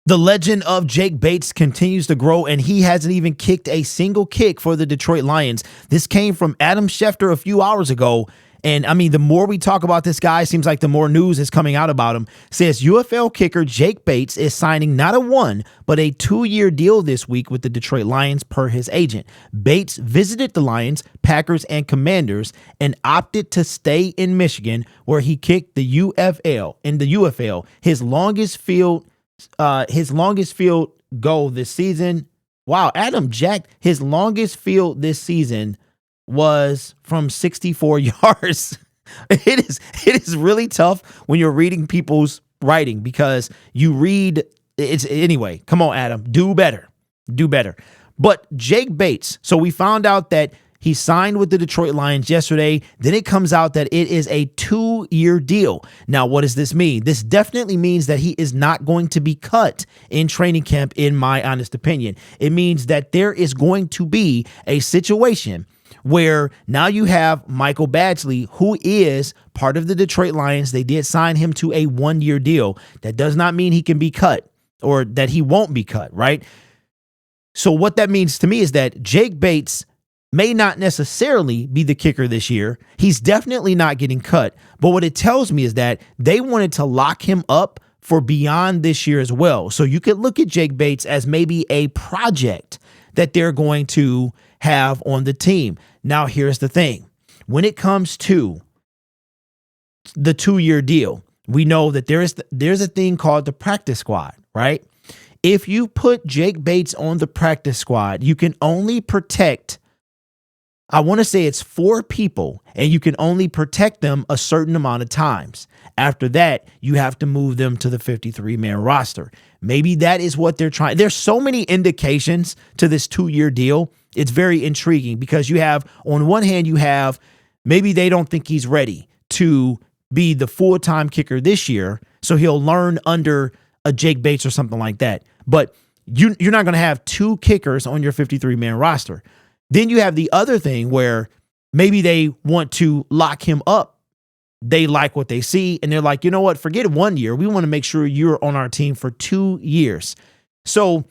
The legend of Jake Bates continues to grow, and he hasn't even kicked a single kick for the Detroit Lions. This came from Adam Schefter a few hours ago. And I mean, the more we talk about this guy, seems like the more news is coming out about him. Says UFL kicker Jake Bates is signing not a 1, but a 2-year deal this week with the Detroit Lions per his agent. Bates visited the Lions, Packers, and Commanders and opted to stay in Michigan, where he kicked the UFL. In the UFL, his longest field goal this season. Wow, Adam jacked his longest field this season was from 64 yards. It is really tough when you're reading people's writing, because you read it's anyway. Come on, Adam, do better. But Jake Bates, so we found out that he signed with the Detroit Lions yesterday. Then it comes out that it is a 2-year deal. Now, what does this mean? This definitely means that he is not going to be cut in training camp, in my honest opinion. It means that there is going to be a situation where now you have Michael Badgley, who is part of the Detroit Lions. They did sign him to a 1-year deal. That does not mean he can be cut or that he won't be cut, right? So what that means to me is that Jake Bates may not necessarily be the kicker this year. He's definitely not getting cut. But what it tells me is that they wanted to lock him up for beyond this year as well. So you could look at Jake Bates as maybe a project that they're going to have on the team. Now, here's the thing. When it comes to the 2-year deal, we know that there's a thing called the practice squad, right? If you put Jake Bates on the practice squad, you can only protect, I want to say it's 4 people, and you can only protect them a certain amount of times. After that, you have to move them to the 53-man roster. Maybe that is what they're trying. There's so many indications to this 2-year deal. It's very intriguing, because you have, on one hand, you have maybe they don't think he's ready to be the full-time kicker this year, so he'll learn under a Jake Bates or something like that. But you're not going to have 2 kickers on your 53-man roster. Then you have the other thing where maybe they want to lock him up. They like what they see, and they're like, you know what, forget 1 year. We want to make sure you're on our team for 2 years. So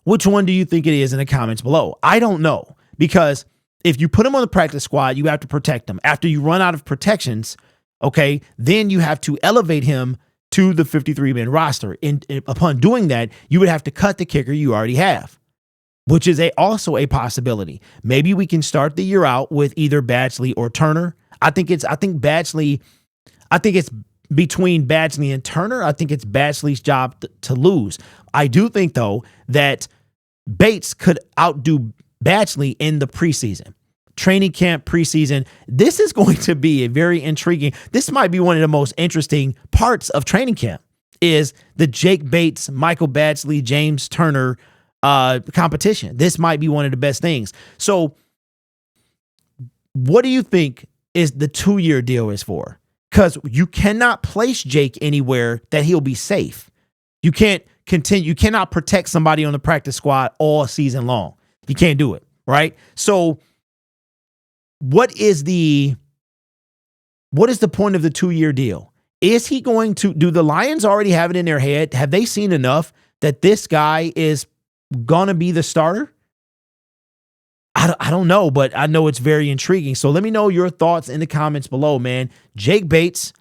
which one do you think it is in the comments below? I don't know, because if you put him on the practice squad, you have to protect him. After you run out of protections, okay, then you have to elevate him to the 53-man roster. And upon doing that, you would have to cut the kicker you already have, which is also a possibility. Maybe we can start the year out with either Badgley or Turner. I think it's between Badgley and Turner. I think it's Badgley's job to lose. I do think, though, that Bates could outdo Badgley in the preseason. Training camp, preseason. This is going to be a very intriguing. This might be one of the most interesting parts of training camp, is the Jake Bates, Michael Badgley, James Turner competition. This might be one of the best things. So what do you think is the 2-year deal is for? Because you cannot place Jake anywhere that he'll be safe. You can't continue. You cannot protect somebody on the practice squad all season long. You can't do it, right? So what is the point of the 2-year deal? Is he going to, do the Lions already have it in their head? Have they seen enough that this guy is going to be the starter? I don't know, but I know it's very intriguing. So let me know your thoughts in the comments below, man. Jake Bates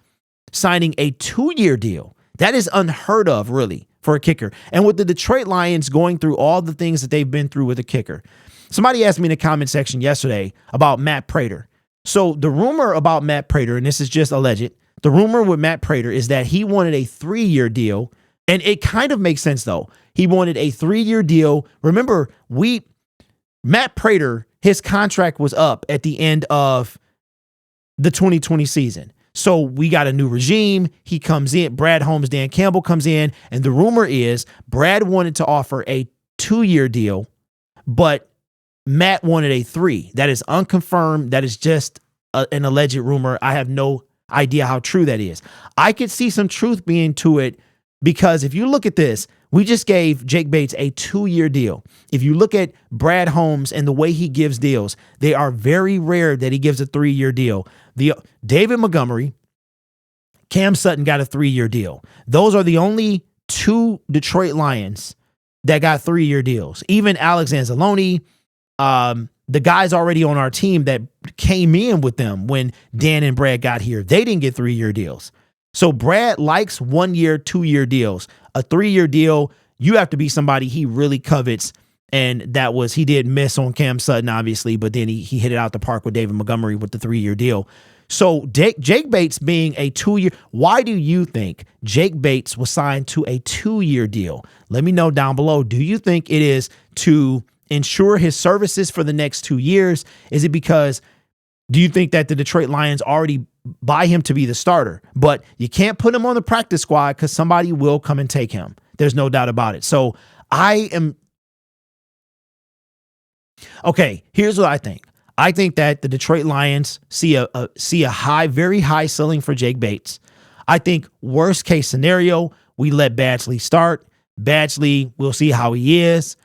signing a 2-year deal. That is unheard of, really, for a kicker. And with the Detroit Lions going through all the things that they've been through with a kicker. Somebody asked me in the comment section yesterday about Matt Prater. So the rumor about Matt Prater, and this is just alleged, the rumor with Matt Prater is that he wanted a 3-year deal. And it kind of makes sense, though. He wanted a 3-year deal. Remember, Matt Prater, his contract was up at the end of the 2020 season. So we got a new regime. He comes in. Brad Holmes, Dan Campbell comes in. And the rumor is Brad wanted to offer a 2-year deal, but Matt wanted a 3. That is unconfirmed. That is just an alleged rumor. I have no idea how true that is. I could see some truth being to it, because if you look at this, we just gave Jake Bates a 2-year deal. If you look at Brad Holmes and the way he gives deals, they are very rare that he gives a 3-year deal. David Montgomery, Cam Sutton got a 3-year deal. Those are the only 2 Detroit Lions that got 3-year deals. Even Alex Anzalone, the guys already on our team that came in with them when Dan and Brad got here, they didn't get 3-year deals. So Brad likes 1-year, 2-year deals. A 3-year deal, you have to be somebody he really covets. And he did miss on Cam Sutton, obviously, but then he hit it out the park with David Montgomery with the 3-year deal. So Jake Bates being a 2-year, why do you think Jake Bates was signed to a 2-year deal? Let me know down below. Do you think it is to ensure his services for the next 2 years? Is it because, do you think that the Detroit Lions already buy him to be the starter, but you can't put him on the practice squad because somebody will come and take him? There's no doubt about it. So okay, here's what I think. I think that the Detroit Lions see a very high ceiling for Jake Bates. I think worst case scenario, we let Badgley start. Badgley, we'll see how he is.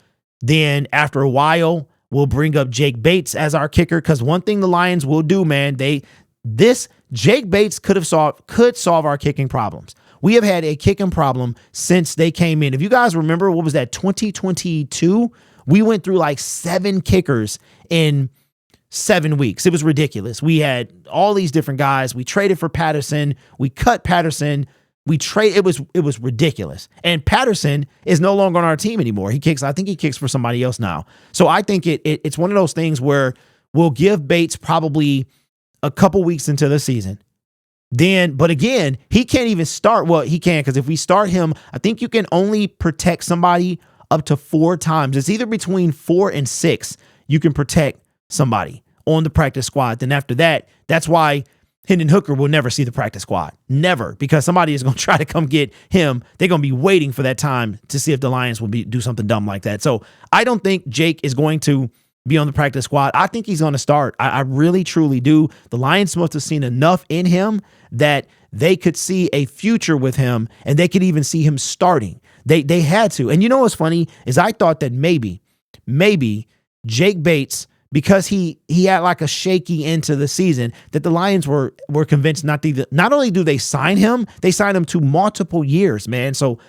Then after a while, we'll bring up Jake Bates as our kicker, because one thing the Lions will do, man, Jake Bates could solve our kicking problems. We have had a kicking problem since they came in. If you guys remember, what was that, 2022? We went through like 7 kickers in 7 weeks. It was ridiculous. We had all these different guys. We traded for Patterson. We cut Patterson. It was ridiculous. And Patterson is no longer on our team anymore. I think he kicks for somebody else now. So I think it's one of those things where we'll give Bates probably a couple weeks into the season. But again, he can't even start. Well, he can, because if we start him, I think you can only protect somebody up to 4 times. It's either between 4 and 6 you can protect somebody on the practice squad. Then after that, that's why Hendon Hooker will never see the practice squad. Never. Because somebody is going to try to come get him. They're going to be waiting for that time to see if the Lions will do something dumb like that. So I don't think Jake is going to be on the practice squad. I think he's going to start. I really, truly do. The Lions must have seen enough in him that they could see a future with him, and they could even see him starting. They had to. And you know what's funny is I thought that maybe Jake Bates, because he had like a shaky end to the season, that the Lions were convinced not only do they sign him, they sign him to multiple years, man. So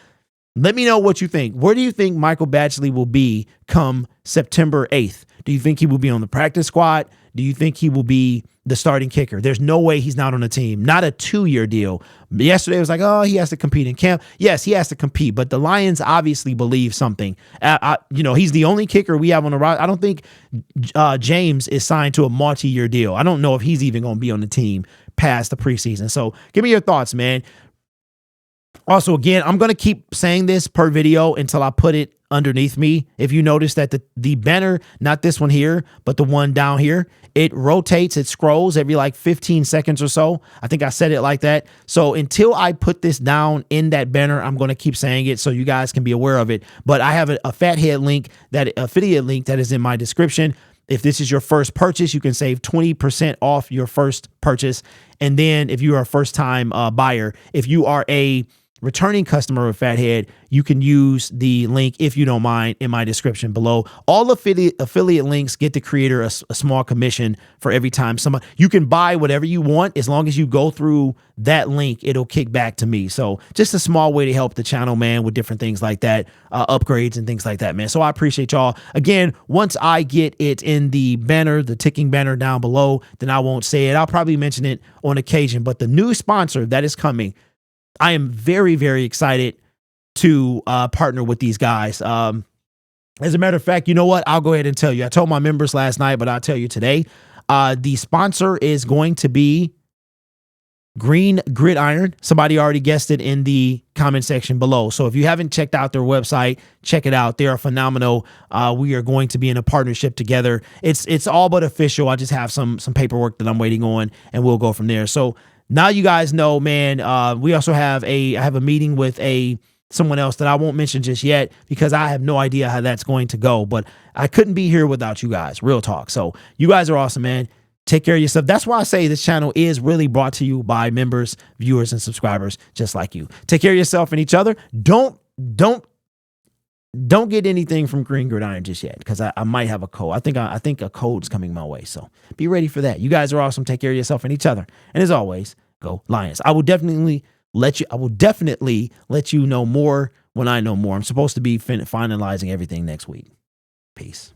let me know what you think. Where do you think Michael Badgley will be come September 8th? Do you think he will be on the practice squad? Do you think he will be the starting kicker? There's no way he's not on the team. Not a 2-year deal. Yesterday it was like, oh, he has to compete in camp. Yes, he has to compete, but the Lions obviously believe something. He's the only kicker we have on the roster. I don't think James is signed to a multi-year deal. I don't know if he's even going to be on the team past the preseason. So give me your thoughts, man. Also, again, I'm going to keep saying this per video until I put it underneath me. If you notice that the banner, not this one here, but the one down here, it rotates, it scrolls every like 15 seconds or so. I think I said it like that. So until I put this down in that banner, I'm going to keep saying it so you guys can be aware of it. But I have a Fathead link, that affiliate link that is in my description. If this is your first purchase, you can save 20% off your first purchase. And then if you are a first-time buyer, if you are a returning customer of Fathead, you can use the link, if you don't mind, in my description below. All affiliate links get the creator a small commission for every time somebody. You can buy whatever you want as long as you go through that link. It'll kick back to me. So just a small way to help the channel, man, with different things like that, upgrades and things like that, man. So I appreciate y'all. Again, once I get it in the banner, the ticking banner down below, then I won't say it. I'll probably mention it on occasion. But the new sponsor that is coming, I am very, very excited to partner with these guys. As a matter of fact, you know what? I'll go ahead and tell you. I told my members last night, but I'll tell you today. The sponsor is going to be Green Gridiron. Somebody already guessed it in the comment section below. So if you haven't checked out their website, check it out. They are phenomenal. We are going to be in a partnership together. It's all but official. I just have some paperwork that I'm waiting on, and we'll go from there. So now you guys know, man. We also have I have a meeting with someone else that I won't mention just yet because I have no idea how that's going to go. But I couldn't be here without you guys. Real talk. So you guys are awesome, man. Take care of yourself. That's why I say this channel is really brought to you by members, viewers, and subscribers just like you. Take care of yourself and each other. Don't get anything from Green Gridiron just yet because I might have a code. I think a code's coming my way. So be ready for that. You guys are awesome. Take care of yourself and each other. And as always, go Lions. I will definitely I will definitely let you know more when I know more. I'm supposed to be finalizing everything next week. Peace.